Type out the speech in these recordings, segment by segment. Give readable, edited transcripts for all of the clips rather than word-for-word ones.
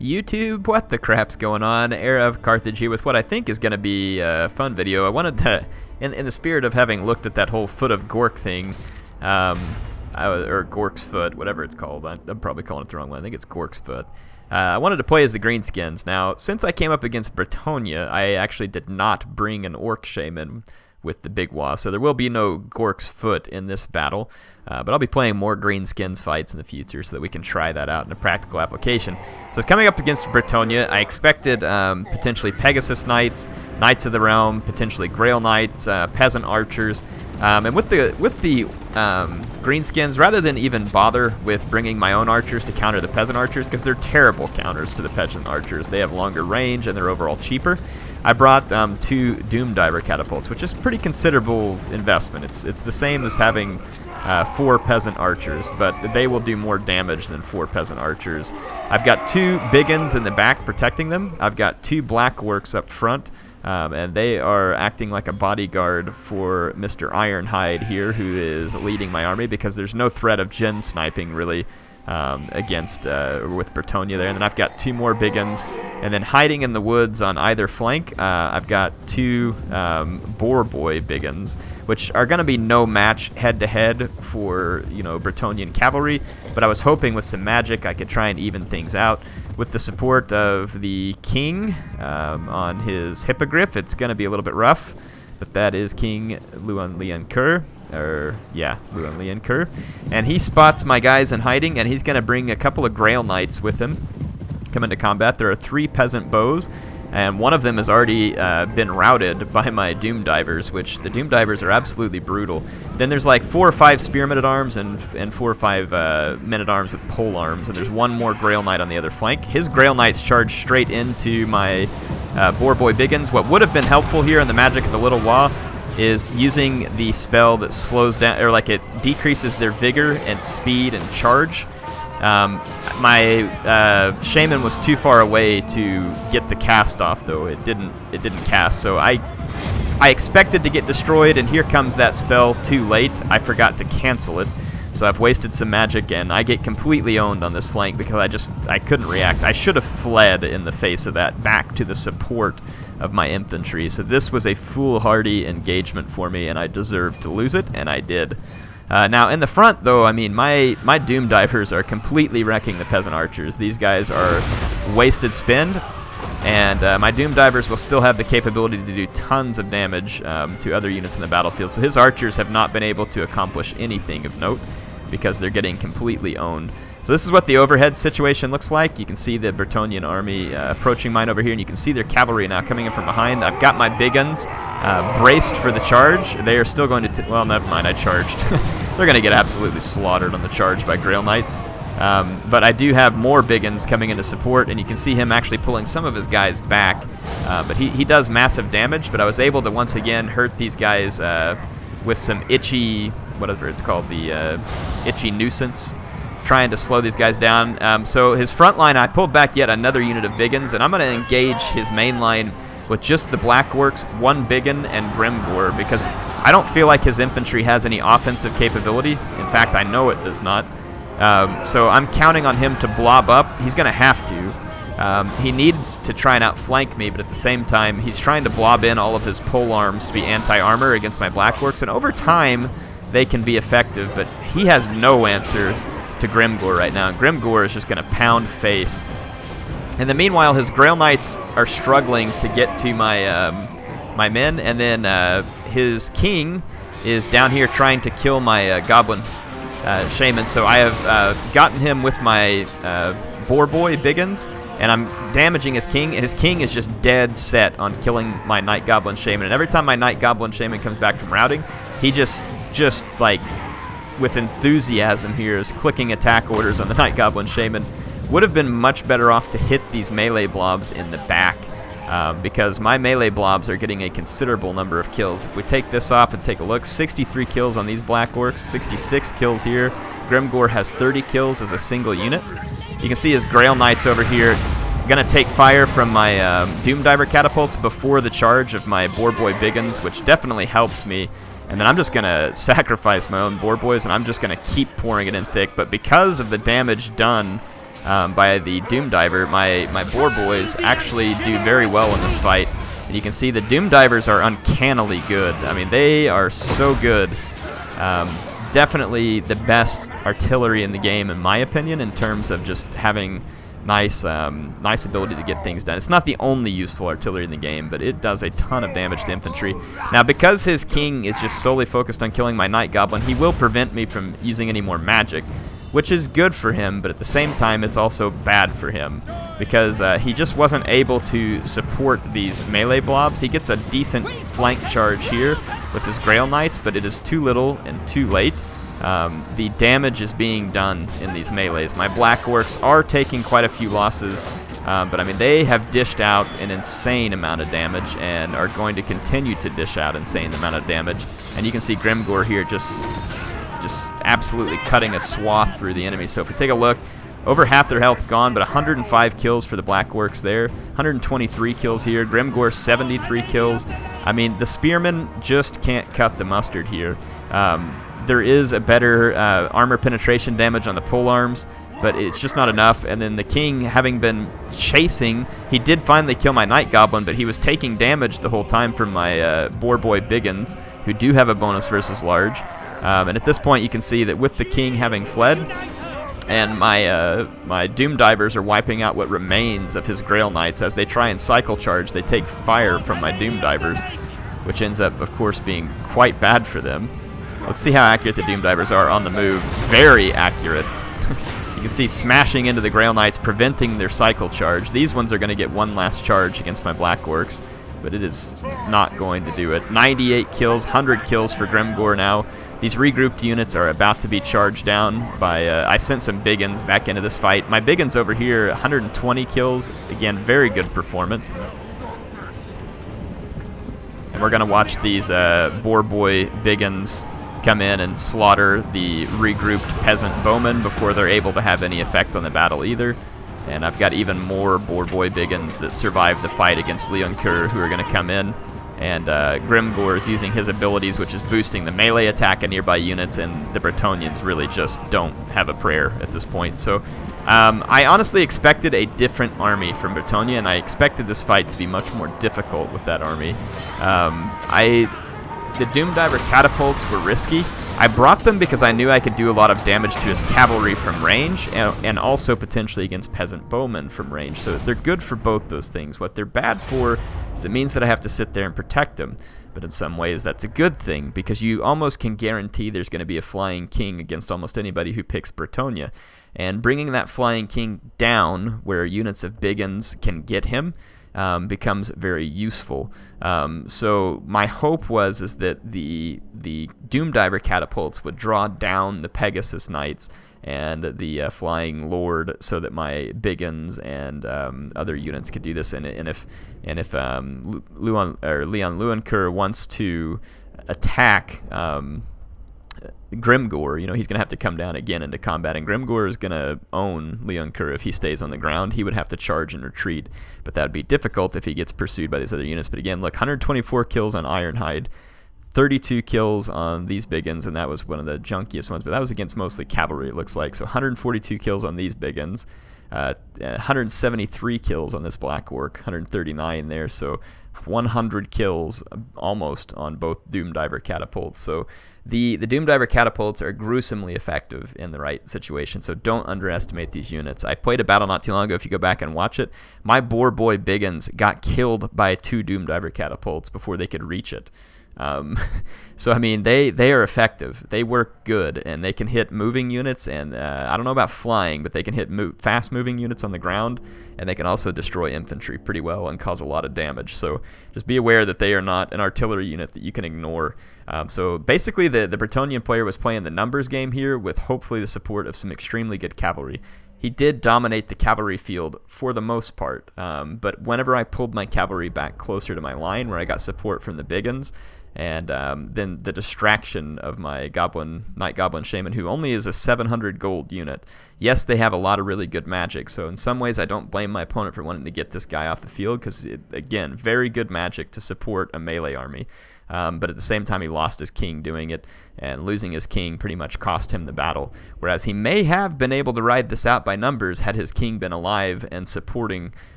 YouTube, what the crap's going on? HeirofCarthage here with what I think is going to be a fun video. I wanted to, in the spirit of having looked at that whole Foot of Gork thing, or Gork's Foot, whatever it's called. I'm probably calling it the wrong one. I think it's Gork's Foot. I wanted to play as the Greenskins. Now, since I came up against Bretonnia, I actually did not bring an Orc Shaman with the Big Wa, so there will be no Gork's Foot in this battle, but I'll be playing more Greenskins fights in the future so that we can try that out in a practical application. So it's coming up against Bretonnia. I expected potentially Pegasus Knights, Knights of the Realm, potentially Grail Knights, Peasant Archers, and with the Greenskins, rather than even bother with bringing my own archers to counter the Peasant Archers, because they're terrible counters to the Peasant Archers. They have longer range and they're overall cheaper. I brought 2 Doom Diver catapults, which is pretty considerable investment. It's the same as having 4 Peasant Archers, but they will do more damage than 4 Peasant Archers. I've got 2 big uns in the back protecting them. I've got 2 Black Orcs up front, and they are acting like a bodyguard for Mr. Ironhide here, who is leading my army, because there's no threat of Gen sniping really against with Bretonnia there. And then I've got 2 more big uns, and then hiding in the woods on either flank, I've got 2 Boar Boy big uns, which are going to be no match head to head for Bretonnian cavalry. But I was hoping with some magic I could try and even things out. With the support of the king on his hippogriff, it's going to be a little bit rough. But that is King Luan Lian Kur. Luan Lian Kur. And he spots my guys in hiding, and he's going to bring a couple of Grail Knights with him. Come into combat. There are 3 Peasant Bows, and one of them has already been routed by my Doom Divers, which the Doom Divers are absolutely brutal. Then there's like 4 or 5 Spearmen at Arms and 4 or 5 Men at Arms with pole arms, and there's 1 more Grail Knight on the other flank. His Grail Knights charge straight into my Boar Boy big uns. What would have been helpful here in the magic of the Little Wa is using the spell that slows down, or like it decreases their vigor and speed and charge. My Shaman was too far away to get the cast off, though. It didn't cast, so I expected to get destroyed, and here comes that spell too late. I forgot to cancel it, so I've wasted some magic, and I get completely owned on this flank because I couldn't react. I should have fled in the face of that back to the support of my infantry. So this was a foolhardy engagement for me, and I deserved to lose it, and I did. Now in the front, though, I mean, my Doom Divers are completely wrecking the Peasant Archers. These guys are wasted spend, and my Doom Divers will still have the capability to do tons of damage to other units in the battlefield. So his archers have not been able to accomplish anything of note because they're getting completely owned. So this is what the overhead situation looks like. You can see the Bretonnian army approaching mine over here, and you can see their cavalry now coming in from behind. I've got my big uns braced for the charge. They are still going to... well, never mind, I charged. They're going to get absolutely slaughtered on the charge by Grail Knights. But I do have more big uns coming into support, and you can see him actually pulling some of his guys back. But he does massive damage, but I was able to once again hurt these guys with some itchy... whatever it's called, the itchy nuisance, trying to slow these guys down. So his front line, I pulled back yet another unit of big uns, and I'm going to engage his main line with just the Black Orcs, 1 big un, and Grimgor, because I don't feel like his infantry has any offensive capability. In fact, I know it does not. So I'm counting on him to blob up. He's going to have to. He needs to try and outflank me, but at the same time, he's trying to blob in all of his pole arms to be anti-armor against my Black Orcs, and over time, they can be effective, but he has no answer to Grimgor right now. Grimgor is just going to pound face. And then meanwhile, his Grail Knights are struggling to get to my my men, and then his king is down here trying to kill my Goblin Shaman. So I have gotten him with my Boar Boy big uns, and I'm damaging his king, and his king is just dead set on killing my Night Goblin Shaman. And every time my Night Goblin Shaman comes back from routing, he just like, with enthusiasm here, is clicking attack orders on the Night Goblin Shaman. Would have been much better off to hit these melee blobs in the back, because my melee blobs are getting a considerable number of kills. If we take this off and take a look, 63 kills on these Black Orcs, 66 kills here. Grimgor has 30 kills as a single unit. You can see his Grail Knights over here going to take fire from my Doom Diver catapults before the charge of my Boar Boy big uns, which definitely helps me. And then I'm just going to sacrifice my own Boar Boys, and I'm just going to keep pouring it in thick. But because of the damage done by the Doom Diver, my Boar Boys actually do very well in this fight. And you can see the Doom Divers are uncannily good. I mean, they are so good. Definitely the best artillery in the game, in my opinion, in terms of just having nice ability to get things done. It's not the only useful artillery in the game, but it does a ton of damage to infantry. Now, because his king is just solely focused on killing my Night Goblin, he will prevent me from using any more magic, which is good for him, but at the same time, it's also bad for him, because he just wasn't able to support these melee blobs. He gets a decent flank charge here with his Grail Knights, but it is too little and too late. The damage is being done in these melees. My Black Orcs are taking quite a few losses, but I mean, they have dished out an insane amount of damage and are going to continue to dish out insane amount of damage. And you can see Grimgor here just absolutely cutting a swath through the enemy. So if we take a look, over half their health gone, but 105 kills for the Black Orcs there, 123 kills here, Grimgor 73 kills. I mean, the Spearmen just can't cut the mustard here. There is a better armor penetration damage on the polearms, but it's just not enough. And then the king, having been chasing, he did finally kill my Night Goblin, but he was taking damage the whole time from my Boar Boy Biggins, who do have a bonus versus large. And at this point, you can see that with the king having fled, and my Doom Divers are wiping out what remains of his Grail Knights. As they try and cycle charge, they take fire from my Doom Divers, which ends up, of course, being quite bad for them. Let's see how accurate the Doom Divers are on the move. Very accurate. You can see smashing into the Grail Knights, preventing their cycle charge. These ones are going to get one last charge against my Black Orcs, but it is not going to do it. 98 kills, 100 kills for Grimgor now. These regrouped units are about to be charged down by... I sent some Biggins back into this fight. My Biggins over here, 120 kills. Again, very good performance. And we're going to watch these Boar Boy Biggins come in and slaughter the regrouped peasant bowmen before they're able to have any effect on the battle either. And I've got even more Boar Boy Biggins that survived the fight against Leoncoeur who are going to come in. And Grimgor is using his abilities, which is boosting the melee attack of nearby units, and the Bretonnians really just don't have a prayer at this point. So I honestly expected a different army from Bretonnia, and I expected this fight to be much more difficult with that army. The Doom Diver catapults were risky. I brought them because I knew I could do a lot of damage to his cavalry from range, and also potentially against peasant bowmen from range. So they're good for both those things. What they're bad for is it means that I have to sit there and protect them. But in some ways that's a good thing, because you almost can guarantee there's going to be a flying king against almost anybody who picks Bretonnia. And bringing that flying king down where units of Biggins can get him becomes very useful. So my hope is that the Doom Diver catapults would draw down the Pegasus Knights and the Flying Lord, so that my Biggins and other units could do this. And if Leon Leoncoeur wants to attack Grimgor, he's going to have to come down again into combat, and Grimgor is going to own Leoncoeur if he stays on the ground. He would have to charge and retreat, but that would be difficult if he gets pursued by these other units. But again, look, 124 kills on Ironhide, 32 kills on these Biggins, and that was one of the junkiest ones, but that was against mostly cavalry, it looks like. So 142 kills on these Biggins, 173 kills on this Black Orc, 139 there, so 100 kills almost on both Doom Diver catapults. So the Doom Diver catapults are gruesomely effective in the right situation, so don't underestimate these units. I played a battle not too long ago. If you go back and watch it, my Boar Boy Biggins got killed by 2 Doom Diver catapults before they could reach it. So I mean, they are effective. They work good, and they can hit moving units, and I don't know about flying, but they can hit fast moving units on the ground, and they can also destroy infantry pretty well and cause a lot of damage. So just be aware that they are not an artillery unit that you can ignore. So basically the Bretonnian player was playing the numbers game here with hopefully the support of some extremely good cavalry. He did dominate the cavalry field for the most part, but whenever I pulled my cavalry back closer to my line where I got support from the Biggins, and then the distraction of my Night Goblin Shaman, who only is a 700 gold unit. Yes, they have a lot of really good magic, so in some ways I don't blame my opponent for wanting to get this guy off the field, because, again, very good magic to support a melee army. but at the same time he lost his king doing it, and losing his king pretty much cost him the battle. Whereas he may have been able to ride this out by numbers had his king been alive and supporting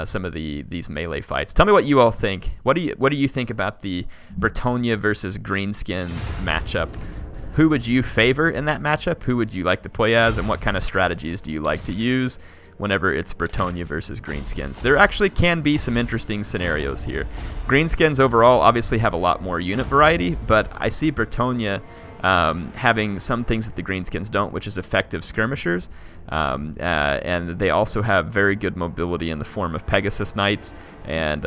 some of these melee fights. Tell me what you all think. What do you think about the Bretonnia versus Greenskins matchup? Who would you favor in that matchup? Who would you like to play as, and what kind of strategies do you like to use whenever it's Bretonnia versus Greenskins? There actually can be some interesting scenarios here. Greenskins overall obviously have a lot more unit variety, but I see Bretonnia having some things that the Greenskins don't, which is effective skirmishers, and they also have very good mobility in the form of Pegasus Knights, and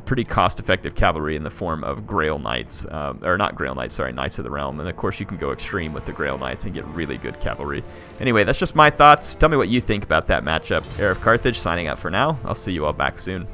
pretty cost-effective cavalry in the form of Grail Knights, or not Grail Knights, sorry, Knights of the Realm. And of course you can go extreme with the Grail Knights and get really good cavalry. Anyway, that's just my thoughts. Tell me what you think about that matchup. HeirofCarthage signing out for now. I'll see you all back soon.